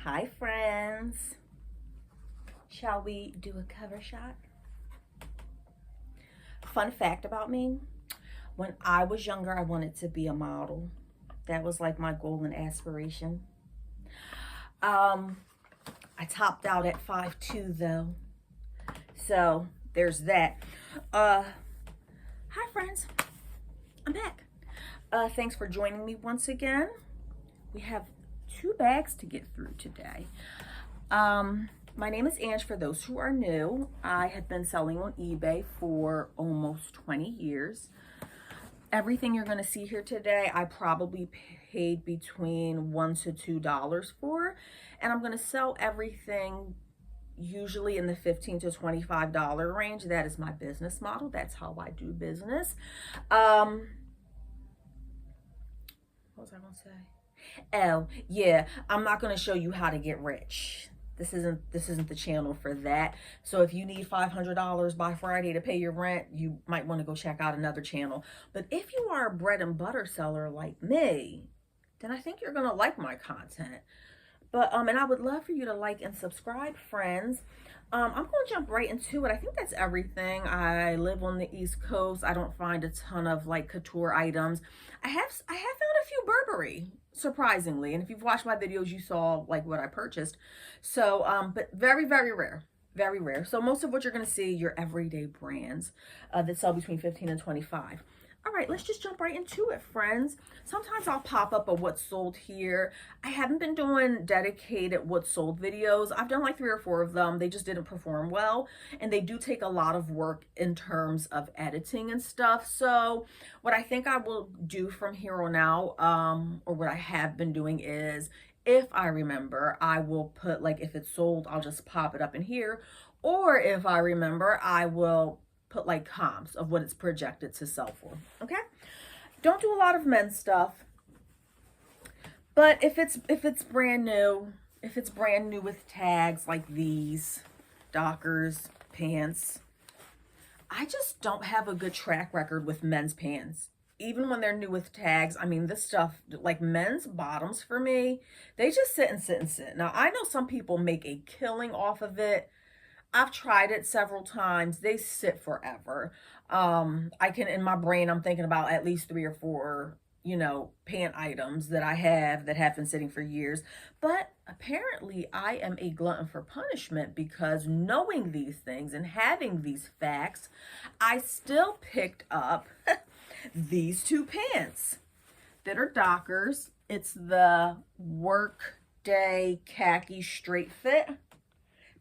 Hi, friends. Shall we do a cover shot? Fun fact about me, when I was younger, I wanted to be a model. That was like my goal and aspiration. Um, I topped out at 5'2" though. So there's that. Uh, Hi, friends. I'm back. Thanks for joining me once again. We have two bags to get through today. My name is Ange for those who are new. I have been selling on eBay for almost 20 years. Everything you're going to see here today, I probably paid between $1 to $2 for, and I'm going to sell everything usually in the $15 to $25 range. That is my business model. That's how I do business. What was I going to say? Oh, yeah, I'm not going to show you how to get rich. This isn't the channel for that. So if you need $500 by Friday to pay your rent, you might want to go check out another channel. But if you are a bread and butter seller like me, then I think you're going to like my content. But and I would love for you to like and subscribe, friends. I'm going to jump right into it. I think that's everything. I live on the East Coast. I don't find a ton of like couture items. I have found a few Burberry, surprisingly. And if you've watched my videos, you saw like what I purchased. So, but very, very rare. Very rare. So most of what you're going to see, your everyday brands that sell between 15 and 25. All right, let's just jump right into it, friends. Sometimes I'll pop up a what's sold here. I haven't been doing dedicated what's sold videos. I've done like 3 or 4 of them. They just didn't perform well, and they do take a lot of work in terms of editing and stuff. So what I think I will do from here on out, or what I have been doing is, if I remember, I will put like, if it's sold, I'll just pop it up in here. Or if I remember, I will put like comps of what it's projected to sell for. Okay, don't do a lot of men's stuff, but if it's brand new, if it's brand new with tags like these Dockers pants, I just don't have a good track record with men's pants. Even when they're new with tags, I mean, this stuff, like men's bottoms for me, they just sit and sit and sit. Now, I know some people make a killing off of it. I've tried it several times. They sit forever. I can, in my brain, I'm thinking about at least 3 or 4, pant items that I have that have been sitting for years. But apparently I am a glutton for punishment, because knowing these things and having these facts, I still picked up these 2 pants that are Dockers. It's the workday khaki straight fit.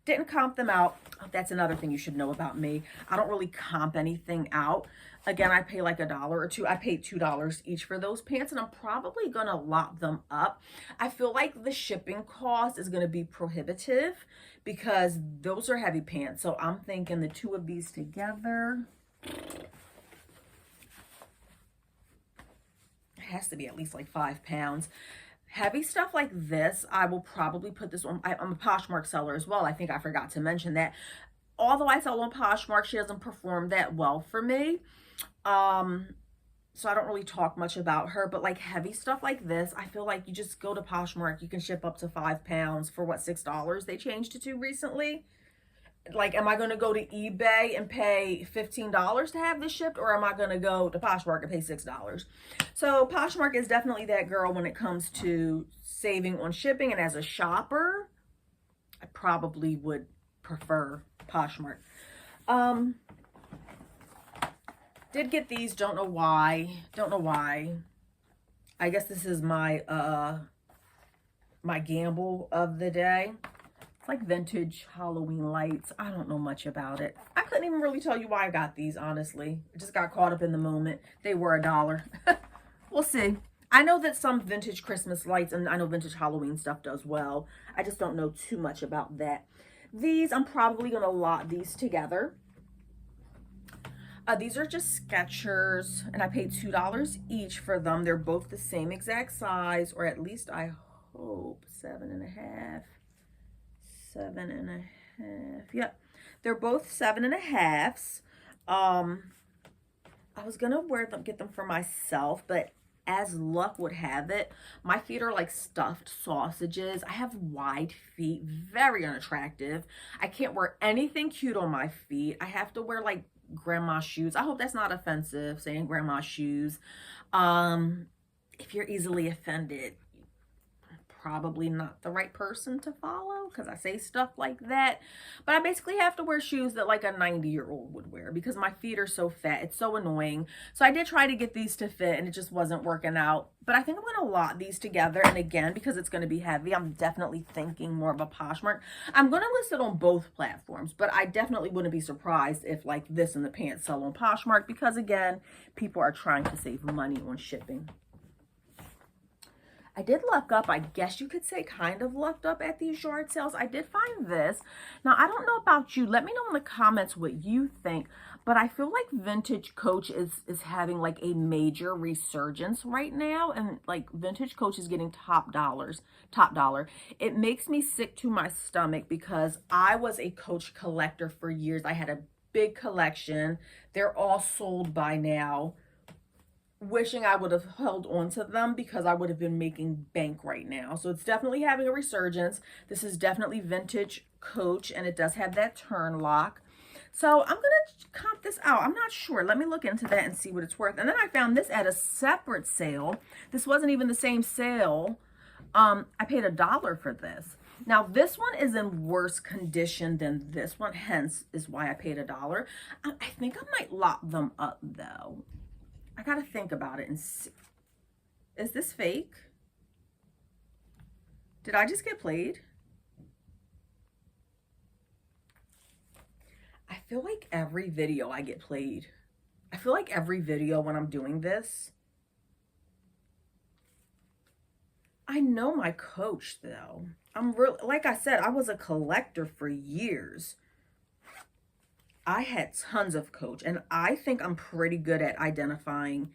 Didn't comp them out. That's another thing you should know about me. I don't really comp anything out. Again, I pay like $1 or $2. I paid $2 each for those pants, and I'm probably gonna lot them up. I feel like the shipping cost is gonna be prohibitive because those are heavy pants. So I'm thinking the 2 of these together, it has to be at least like 5 pounds. Heavy stuff like this, I will probably put this on. I'm a Poshmark seller as well. I think I forgot to mention that. Although I sell on Poshmark, she doesn't perform that well for me. So I don't really talk much about her, but like heavy stuff like this, I feel like you just go to Poshmark. You can ship up to 5 pounds for what, $6? They changed it to recently. Like, am I going to go to eBay and pay $15 to have this shipped, or am I going to go to Poshmark and pay $6? So Poshmark is definitely that girl when it comes to saving on shipping, and as a shopper, I probably would prefer Poshmark. Did get these, don't know why. I guess this is my my gamble of the day. Like vintage Halloween lights. I don't know much about it. I couldn't even really tell you why I got these, honestly. I just got caught up in the moment. They were $1. We'll see. I know that some vintage Christmas lights and I know vintage Halloween stuff does well. I just don't know too much about that. These, I'm probably going to lot these together. These are just Skechers, and I paid $2 each for them. They're both the same exact size, or at least I hope 7.5. 7.5. Yep, they're both 7.5s. I was gonna wear them, get them for myself, but as luck would have it, my feet are like stuffed sausages. I have wide feet, very unattractive. I can't wear anything cute on my feet. I have to wear like grandma shoes. I hope that's not offensive, saying grandma shoes. If you're easily offended, probably not the right person to follow because I say stuff like that. But I basically have to wear shoes that like a 90-year-old would wear because my feet are so fat. It's so annoying. So I did try to get these to fit and it just wasn't working out. But I think I'm going to lot these together. And again, because it's going to be heavy, I'm definitely thinking more of a Poshmark. I'm going to list it on both platforms, but I definitely wouldn't be surprised if like this and the pants sell on Poshmark because again, people are trying to save money on shipping. I did luck up, I guess you could say kind of lucked up at these yard sales. I did find this. Now, I don't know about you. Let me know in the comments what you think. But I feel like vintage Coach is having like a major resurgence right now. And like vintage Coach is getting top dollar. It makes me sick to my stomach because I was a Coach collector for years. I had a big collection. They're all sold by now. Wishing I would have held on to them because I would have been making bank right now. So it's definitely having a resurgence. This is definitely vintage Coach and it does have that turn lock. So I'm going to comp this out. I'm not sure. Let me look into that and see what it's worth. And then I found this at a separate sale. This wasn't even the same sale. I paid $1 for this. Now this one is in worse condition than this one, hence is why I paid $1. I think I might lock them up though. I gotta think about it and see. Is this fake? Did I just get played? I feel like every video I get played. I feel like every video when I'm doing this. I know my Coach though. I'm real, like I said, I was a collector for years. I had tons of Coach and I think I'm pretty good at identifying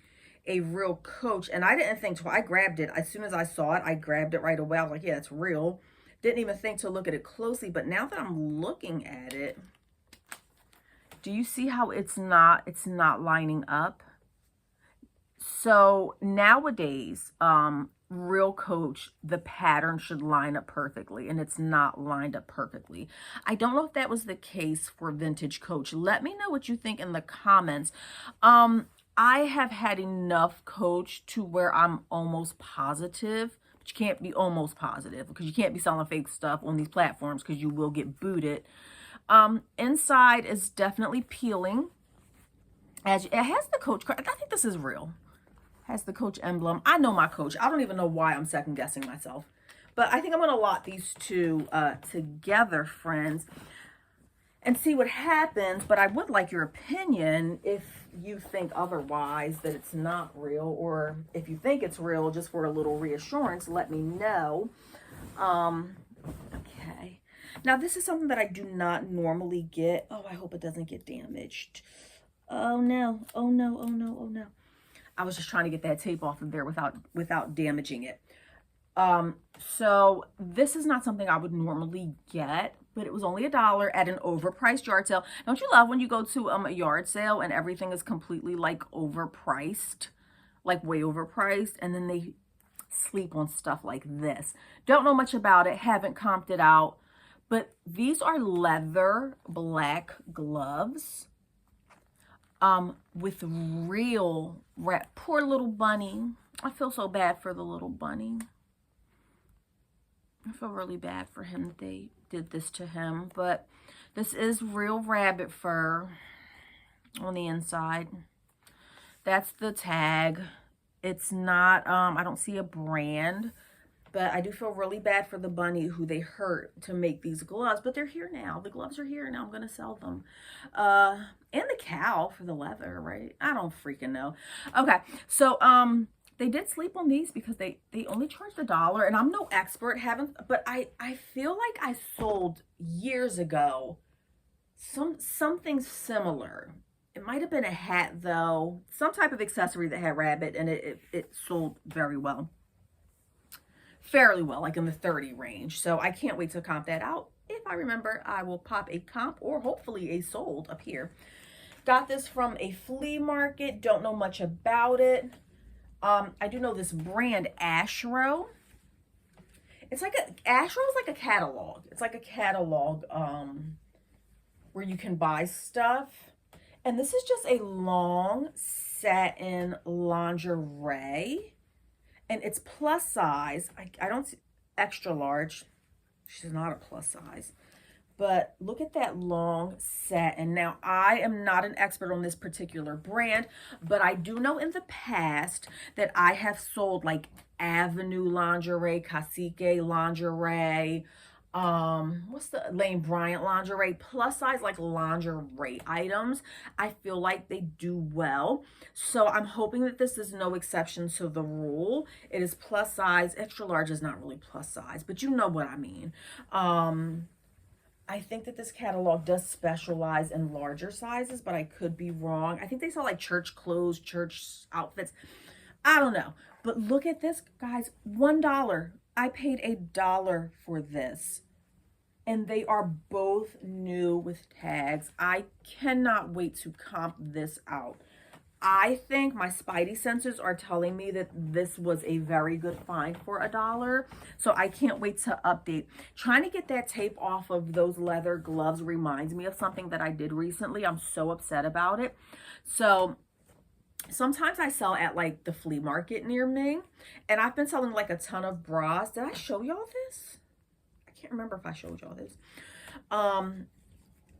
a real Coach. And I didn't think twice. I grabbed it. As soon as I saw it, I grabbed it right away. I was like, yeah, it's real. Didn't even think to look at it closely. But now that I'm looking at it, do you see how it's not lining up? So nowadays, real Coach, the pattern should line up perfectly and it's not lined up perfectly. I don't know if that was the case for vintage Coach. Let me know what you think in the comments. I have had enough Coach to where I'm almost positive, but you can't be almost positive because you can't be selling fake stuff on these platforms because you will get booted. Inside is definitely peeling. As it has the Coach card. I think this is real. Has the Coach emblem. I know my Coach. I don't even know why I'm second guessing myself. But I think I'm going to lot these two together, friends, and see what happens. But I would like your opinion if you think otherwise, that it's not real, or if you think it's real, just for a little reassurance, let me know. Okay. Now, this is something that I do not normally get. Oh, I hope it doesn't get damaged. Oh, no. Oh, no. Oh, no. Oh, no. I was just trying to get that tape off of there without damaging it. So this is not something I would normally get, but it was only $1 at an overpriced yard sale. Don't you love when you go to a yard sale and everything is completely like overpriced, like way overpriced, and then they sleep on stuff like this? Don't know much about it, haven't comped it out, but these are leather black gloves. With real wrap. Poor little bunny. I feel so bad for the little bunny. I feel really bad for him that they did this to him. But this is real rabbit fur on the inside. That's the tag. It's not, I don't see a brand. But I do feel really bad for the bunny who they hurt to make these gloves. But they're here now. The gloves are here. Now I'm going to sell them. And the cow for the leather, right? I don't freaking know. Okay. So, they did sleep on these because they only charged $1. And I'm no expert. But I feel like I sold years ago something similar. It might have been a hat, though. Some type of accessory that had rabbit. And it sold very well. Fairly well, like in the 30 range. So I can't wait to comp that out. If I remember, I will pop a comp or hopefully a sold up here. Got this from a flea market. Don't know much about it. I do know this brand, Ashro. It's like Ashro is like a catalog. It's like a catalog where you can buy stuff. And this is just a long satin lingerie. And it's plus size. I don't see extra large. She's not a plus size. But look at that long satin. Now, I am not an expert on this particular brand, but I do know in the past that I have sold like Avenue lingerie, Cacique lingerie, what's the Lane Bryant lingerie, plus size like lingerie items. I feel like they do well. So I'm hoping that this is no exception to the rule. It is plus size. Extra large is not really plus size, but you know what I mean. I think that this catalog does specialize in larger sizes, but I could be wrong. I think they sell like church clothes, church outfits. I don't know. But look at this, guys. $1. I paid $1 for this. And they are both new with tags. I cannot wait to comp this out. I think my spidey senses are telling me that this was a very good find for $1. So I can't wait to update. Trying to get that tape off of those leather gloves reminds me of something that I did recently. I'm so upset about it. So sometimes I sell at like the flea market near me. And I've been selling like a ton of bras. Did I show y'all this? I can't remember if I showed y'all this. And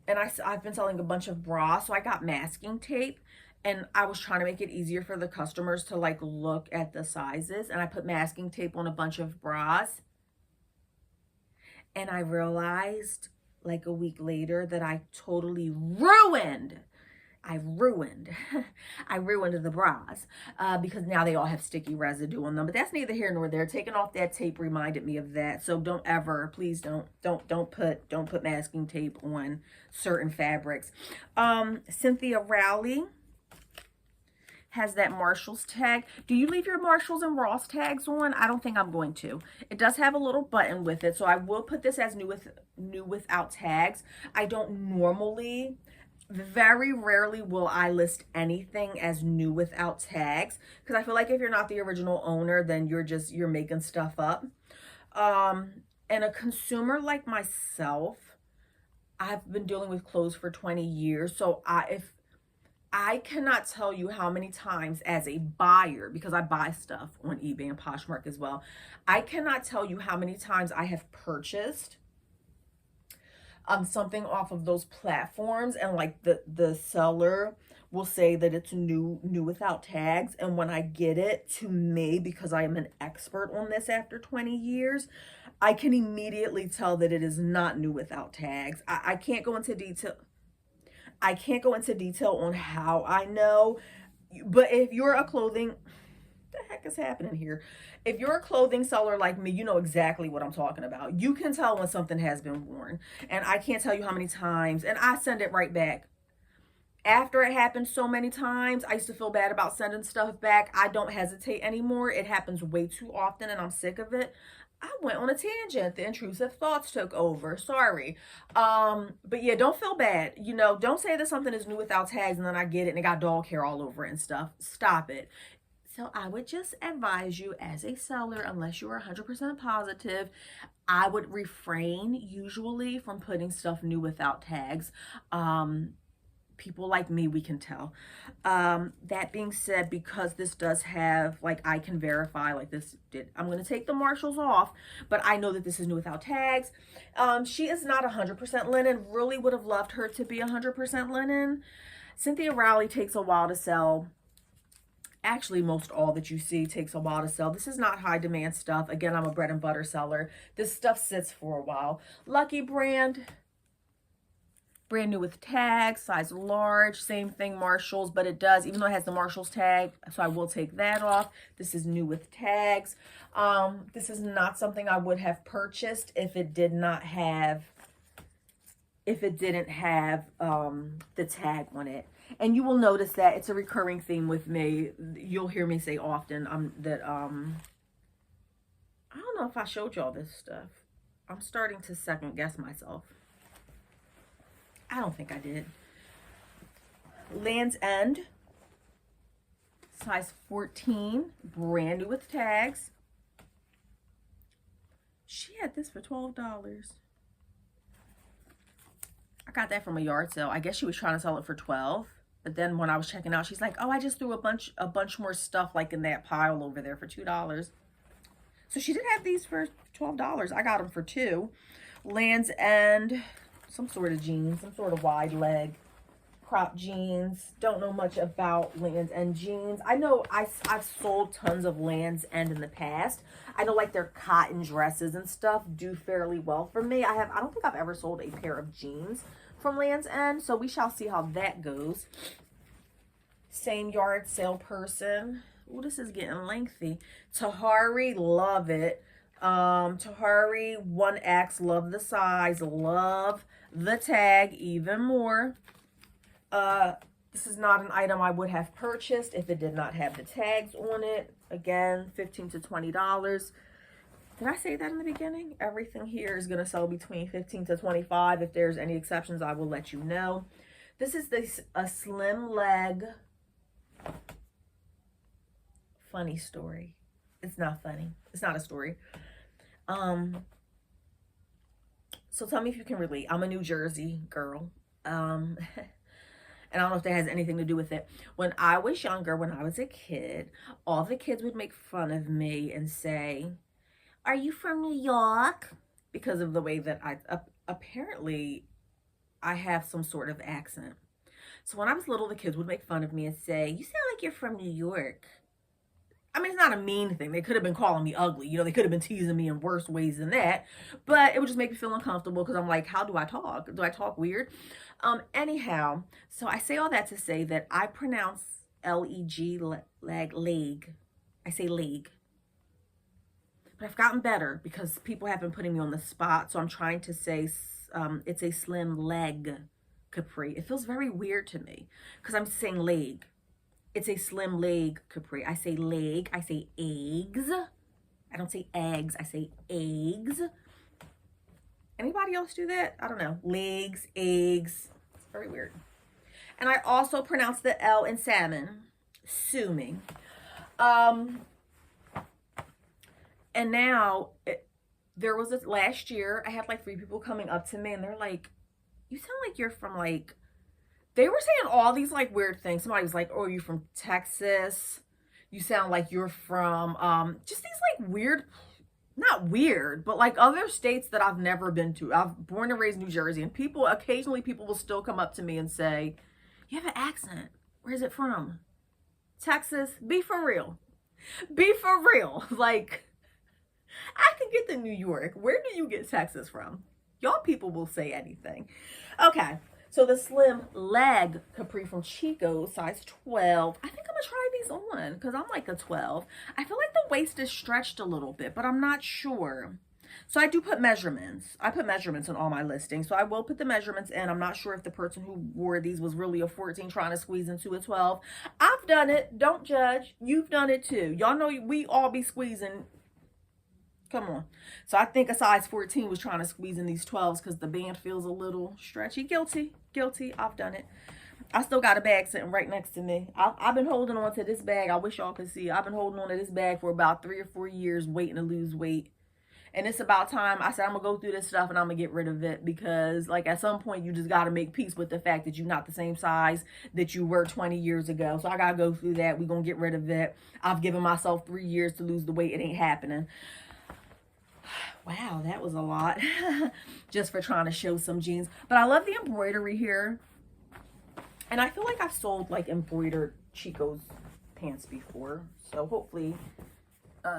I've been selling a bunch of bras. So I got masking tape. And I was trying to make it easier for the customers to like look at the sizes. And I put masking tape on a bunch of bras. And I realized like a week later that I totally ruined I ruined the bras because now they all have sticky residue on them. But that's neither here nor there. Taking off that tape reminded me of that. So don't ever, please don't put masking tape on certain fabrics. Cynthia Rowley has that Marshalls tag. Do you leave your Marshalls and Ross tags on? I don't think I'm going to. It does have a little button with it, so I will put this as new without tags. I don't normally, very rarely will I list anything as new without tags, because I feel like if you're not the original owner, then you're making stuff up. And a consumer like myself, I've been dealing with clothes for 20 years, so I cannot tell you how many times as a buyer, because I buy stuff on eBay and Poshmark as well, I cannot tell you how many times I have purchased something off of those platforms, and like the seller will say that it's new without tags, and when I get it to me, because I am an expert on this after 20 years, I can immediately tell that it is not new without tags. I can't go into detail. I can't go into detail on how I know, but if you're a clothing, what the heck is happening here? If you're a clothing seller like me, you know exactly what I'm talking about. You can tell when something has been worn, and I can't tell you how many times, and I send it right back. After it happened so many times, I used to feel bad about sending stuff back. I don't hesitate anymore. It happens way too often, and I'm sick of it. I went on a tangent. The intrusive thoughts took over. Sorry. But yeah, don't feel bad. You know, don't say that something is new without tags and then I get it and it got dog hair all over it and stuff. Stop it. So I would just advise you as a seller, unless you are 100% positive, I would refrain usually from putting stuff new without tags. People like me, we can tell. That being said, because this does have, like, I can verify, like this did, I'm going to take the Marshalls off, but I know that this is new without tags. She is not 100% linen. Really would have loved her to be 100% linen. Cynthia Rowley takes a while to sell. Actually, most all that you see takes a while to sell. This is not high demand stuff. Again, I'm a bread and butter seller. This stuff sits for a while. Lucky brand new with tags, size large, same thing, Marshalls, but it does, even though it has the Marshalls tag, so I will take that off. This is new with tags. This is not something I would have purchased if it didn't have the tag on it. And you will notice that it's a recurring theme with me. You'll hear me say often that I don't know if I showed y'all this stuff. I'm starting to second guess myself. I don't think I did. Land's End size 14, brand new with tags. She had this for $12. I got that from a yard sale. I guess she was trying to sell it for 12. But then when I was checking out, she's like, "Oh, I just threw a bunch more stuff like in that pile over there for $2." So she did have these for $12. I got them for $2. Land's End, some sort of jeans, some sort of wide leg crop jeans. Don't know much about Land's End jeans. I know I've sold tons of Land's End in the past. I know like their cotton dresses and stuff do fairly well for me. I don't think I've ever sold a pair of jeans from Land's End, so we shall see how that goes. Same yard sale person. Oh, this is getting lengthy. Tahari, love it. Tahari 1X, love the size, love the tag even more. This is not an item I would have purchased if it did not have the tags on it. Again, $15 to $20. Did I say that in the beginning? Everything here is going to sell between $15 to $25. If there's any exceptions, I will let you know. This is a slim leg. Funny story. It's not funny. It's not a story. So tell me if you can relate. I'm a New Jersey girl. And I don't know if that has anything to do with it. When I was younger, when I was a kid, all the kids would make fun of me and say, "Are you from New York?" Because of the way that apparently I have some sort of accent. So when I was little, the kids would make fun of me and say, "You sound like you're from New York." I mean, it's not a mean thing. They could have been calling me ugly. You know, they could have been teasing me in worse ways than that. But it would just make me feel uncomfortable because I'm like, how do I talk? Do I talk weird? Anyhow, so I say all that to say that I pronounce L-E-G, leg. I say leg. But I've gotten better because people have been putting me on the spot. So I'm trying to say it's a slim leg capri. It feels very weird to me because I'm saying leg. It's a slim leg capri. I say leg. I say eggs. I don't say eggs. I say eggs. Anybody else do that? I don't know. Legs, eggs. It's very weird. And I also pronounce the L in salmon. Sue me. And now, there was this last year, I had like 3 people coming up to me and they're like, "You sound like you're from like," they were saying all these like weird things. Somebody was like, "Oh, you from Texas? You sound like you're from," just these like weird, not weird, but like other states that I've never been to. I've born and raised in New Jersey, and occasionally people will still come up to me and say, "You have an accent. Where is it from? Texas? Be for real. Be for real." Like, I can get to New York. Where do you get Texas from? Y'all people will say anything. Okay. So the slim leg capri from Chico, size 12. I think I'm going to try these on because I'm like a 12. I feel like the waist is stretched a little bit, but I'm not sure. So I do put measurements. I put measurements on all my listings. So I will put the measurements in. I'm not sure if the person who wore these was really a 14 trying to squeeze into a 12. I've done it. Don't judge. You've done it too. Y'all know we all be squeezing. Come on. So I think a size 14 was trying to squeeze in these 12s because the band feels a little stretchy. Guilty. I've done it. I still got a bag sitting right next to me. I've been holding on to this bag. I wish y'all could see. I've been holding on to this bag for about 3 or 4 years waiting to lose weight. And it's about time. I said I'm going to go through this stuff and I'm going to get rid of it because like at some point you just got to make peace with the fact that you're not the same size that you were 20 years ago. So I got to go through that. We're going to get rid of it. I've given myself 3 years to lose the weight. It ain't happening. Wow, that was a lot just for trying to show some jeans. But I love the embroidery here. And I feel like I've sold like embroidered Chico's pants before. So hopefully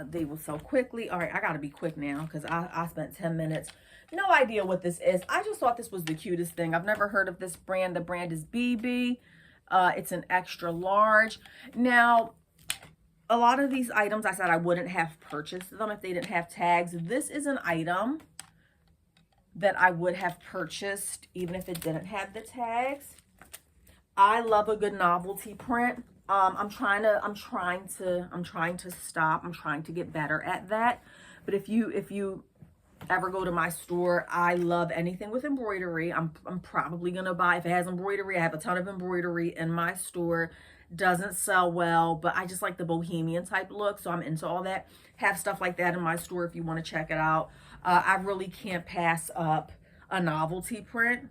they will sell quickly. All right, I got to be quick now because I spent 10 minutes. No idea what this is. I just thought this was the cutest thing. I've never heard of this brand. The brand is BB. It's an extra large. Now, a lot of these items, I said I wouldn't have purchased them if they didn't have tags. This is an item that I would have purchased even if it didn't have the tags. I love a good novelty print. I'm trying to stop. I'm trying to get better at that. But if you ever go to my store, I love anything with embroidery. I'm probably gonna buy, if it has embroidery, I have a ton of embroidery in my store. doesn't sell well, but I just like the bohemian type look, so I'm into all that. Have stuff like that in my store if you want to check it out. I really can't pass up a novelty print.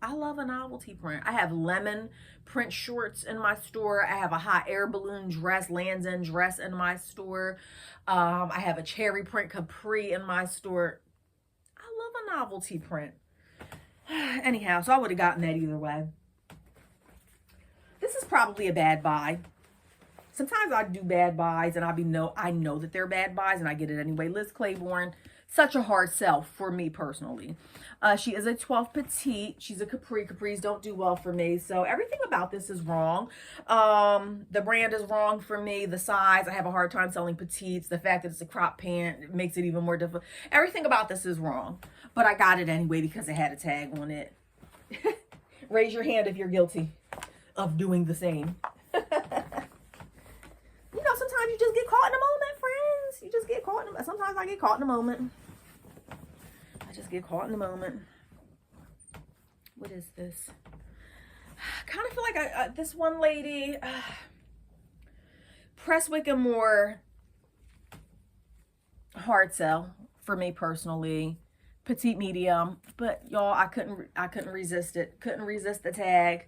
I love a novelty print. I have lemon print shorts in my store. I have a hot air balloon dress, Lands End dress in my store. I have a cherry print capri in my store. I love a novelty print. Anyhow, so I would have gotten that either way. This is probably a bad buy. Sometimes I do bad buys and I know that they're bad buys and I get it anyway. Liz Claiborne, such a hard sell for me personally. She is a 12 petite. She's a capri. Capris don't do well for me. So everything about this is wrong. The brand is wrong for me. The size, I have a hard time selling petites. The fact that it's a crop pant, it makes it even more difficult. Everything about this is wrong. But I got it anyway because it had a tag on it. Raise your hand if you're guilty of doing the same. You know, sometimes you just get caught in a moment, friends. You just get caught in a, sometimes I get caught in a moment. I just get caught in a moment. What is this? I kind of feel like this one lady, Presswick and Moore, hard sell for me personally. Petite medium, but y'all, I couldn't resist it. Couldn't resist the tag.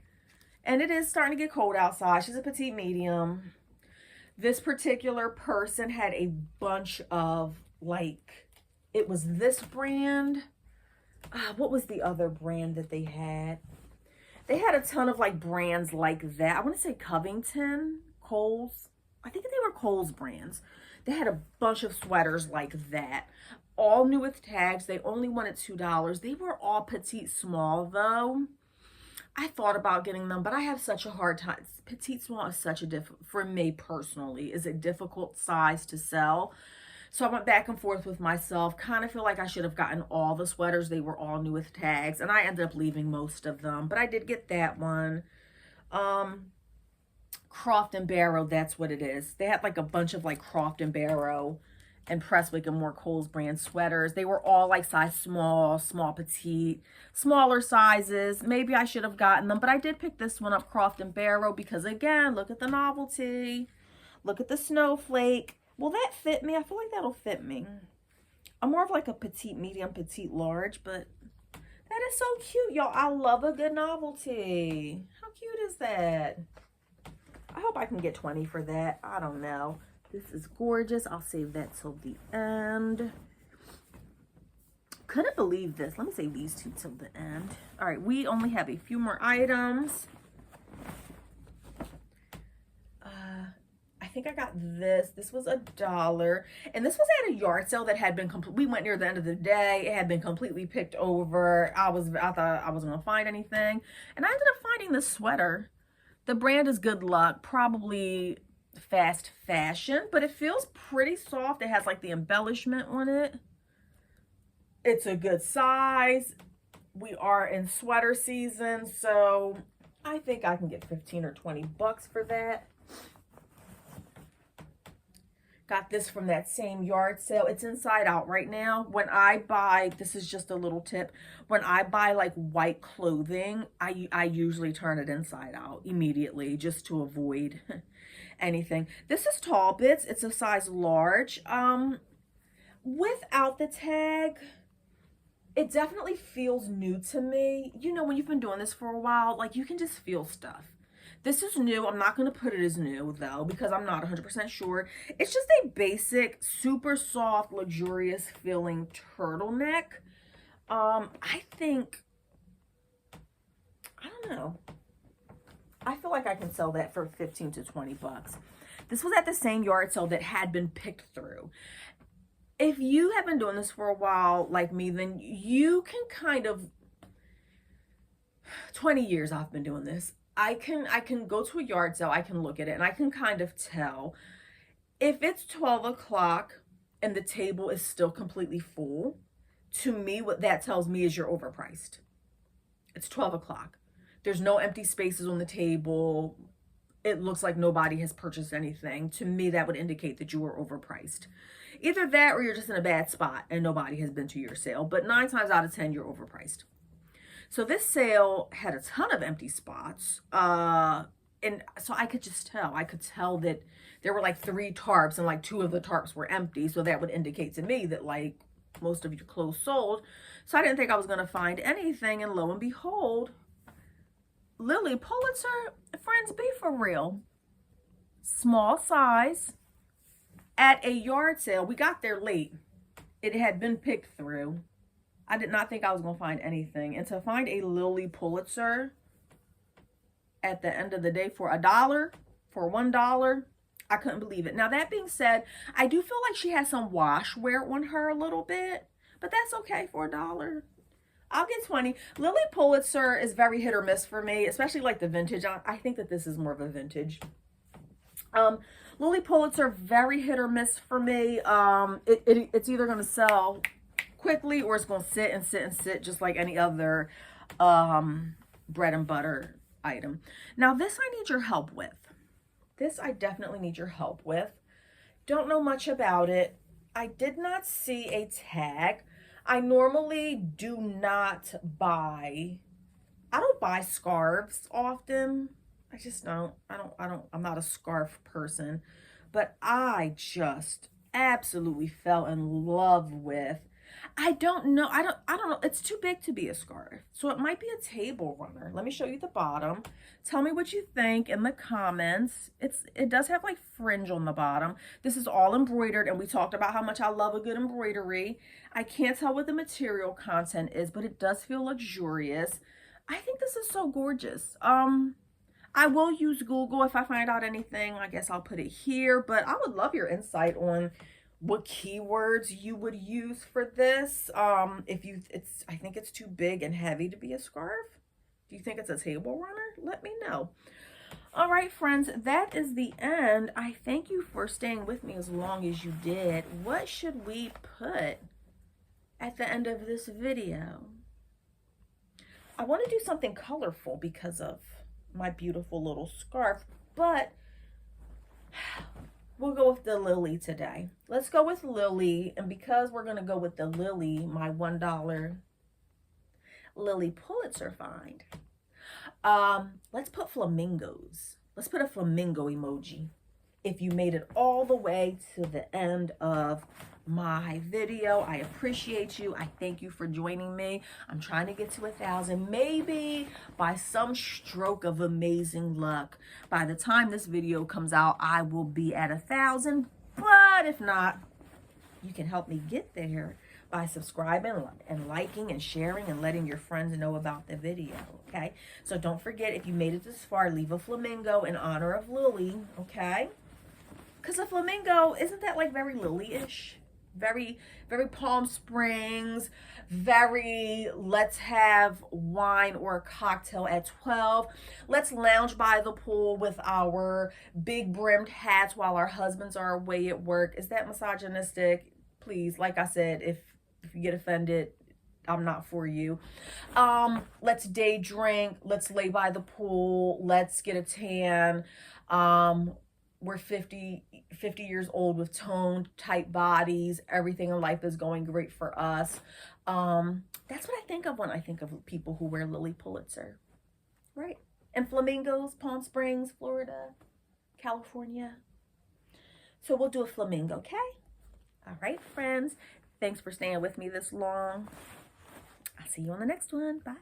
And it is starting to get cold outside. She's a petite medium. This particular person had a bunch of, like, it was this brand. What was the other brand that they had? They had a ton of, like, brands like that. I want to say Covington, Kohl's. I think they were Kohl's brands. They had a bunch of sweaters like that. All new with tags. They only wanted $2. They were all petite small, though. I thought about getting them, but I have such a hard time. Petite small is such a for me personally, is a difficult size to sell. So I went back and forth with myself. Kind of feel like I should have gotten all the sweaters. They were all new with tags, and I ended up leaving most of them. But I did get that one. Croft and Barrow, that's what it is. They had like a bunch of like Croft and Barrow and Presswick and Moore Kohl's brand sweaters. They were all like size small, small petite, smaller sizes. Maybe I should have gotten them, but I did pick this one up, Croft and Barrow, because again, look at the novelty. Look at the snowflake. Will that fit me? I feel like that'll fit me. I'm more of like a petite medium, petite large, but that is so cute, y'all. I love a good novelty. How cute is that? I hope I can get 20 for that. I don't know. This is gorgeous. I'll save that till the end. Couldn't believe this. Let me save these two till the end. All right, we only have a few more items. I think I got this. This was $1. And this was at a yard sale that had been we went near the end of the day. It had been completely picked over. I thought I wasn't gonna find anything. And I ended up finding this sweater. The brand is Good Luck, probably fast fashion, but it feels pretty soft. It has like the embellishment on it. It's a good size. We are in sweater season, so I think I can get 15 or 20 bucks for that. Got this from that same yard sale. It's inside out right now. When I buy, this is just a little tip. When I buy like white clothing, I usually turn it inside out immediately just to avoid anything. This is Tall Bits. It's a size large. Without the tag, it definitely feels new to me. You know, when you've been doing this for a while, like you can just feel stuff. This is new. I'm not going to put it as new, though, because I'm not 100% sure. It's just a basic, super soft, luxurious feeling turtleneck. I think, I don't know. I feel like I can sell that for 15 to 20 bucks. This was at the same yard sale that had been picked through. If you have been doing this for a while, like me, then you can kind of, 20 years I've been doing this. I can go to a yard sale, I can look at it, and I can kind of tell if it's 12 o'clock and the table is still completely full. To me, what that tells me is you're overpriced. It's 12 o'clock. There's no empty spaces on the table. It looks like nobody has purchased anything. To me, that would indicate that you were overpriced. Either that or you're just in a bad spot and nobody has been to your sale. But 9 times out of 10, you're overpriced. So this sale had a ton of empty spots. And so I could just tell. I could tell that there were like 3 tarps and like 2 of the tarps were empty. So that would indicate to me that like most of your clothes sold. So I didn't think I was going to find anything. And lo and behold, Lily Pulitzer, friends, be for real. Small size at a yard sale. We got there late. It had been picked through. I did not think I was going to find anything. And to find a Lily Pulitzer at the end of the day for $1, for $1, I couldn't believe it. Now, that being said, I do feel like she has some wash wear on her a little bit, but that's okay for $1. I'll get 20. Lily Pulitzer is very hit or miss for me, especially like the vintage. I think that this is more of a vintage. Lily Pulitzer, very hit or miss for me. It's either going to sell quickly or it's going to sit and sit and sit just like any other bread and butter item. Now, this I need your help with. This I definitely need your help with. Don't know much about it. I did not see a tag. I normally do not buy, I don't buy scarves often. I just don't. I'm not a scarf person. But I just absolutely fell in love with, I don't know. I don't know. It's too big to be a scarf. So it might be a table runner. Let me show you the bottom. Tell me what you think in the comments. It does have like fringe on the bottom. This is all embroidered, and we talked about how much I love a good embroidery. I can't tell what the material content is, but it does feel luxurious. I think this is so gorgeous. I will use Google if I find out anything. I guess I'll put it here, but I would love your insight on what keywords you would use for this. I think it's too big and heavy to be a scarf. Do you think it's a table runner? Let me know. All right, friends, that is the end. I thank you for staying with me as long as you did. What should we put at the end of this video? I want to do something colorful because of my beautiful little scarf, but we'll go with the Lily today. Let's go with Lily, and because we're going to go with the Lily, my $1 Lily Pulitzer find, let's put flamingos. Let's put a flamingo emoji. If you made it all the way to the end of my video, I appreciate you. I thank you for joining me. I'm trying to get to 1,000. Maybe by some stroke of amazing luck, by the time this video comes out, I will be at 1,000. But if not, you can help me get there by subscribing and liking and sharing and letting your friends know about the video, okay? So don't forget, if you made it this far, leave a flamingo in honor of Lily, okay? Because a flamingo, isn't that like very Lily-ish? Very, very Palm Springs, very let's have wine or a cocktail at 12. Let's lounge by the pool with our big brimmed hats while our husbands are away at work. Is that misogynistic? Please, like I said, if you get offended, I'm not for you. Let's day drink. Let's lay by the pool. Let's get a tan. We're 50 years old with toned, tight bodies. Everything in life is going great for us. That's what I think of when I think of people who wear Lily Pulitzer, right? And flamingos, Palm Springs, Florida, California. So we'll do a flamingo, okay? All right, friends. Thanks for staying with me this long. I'll see you on the next one. Bye.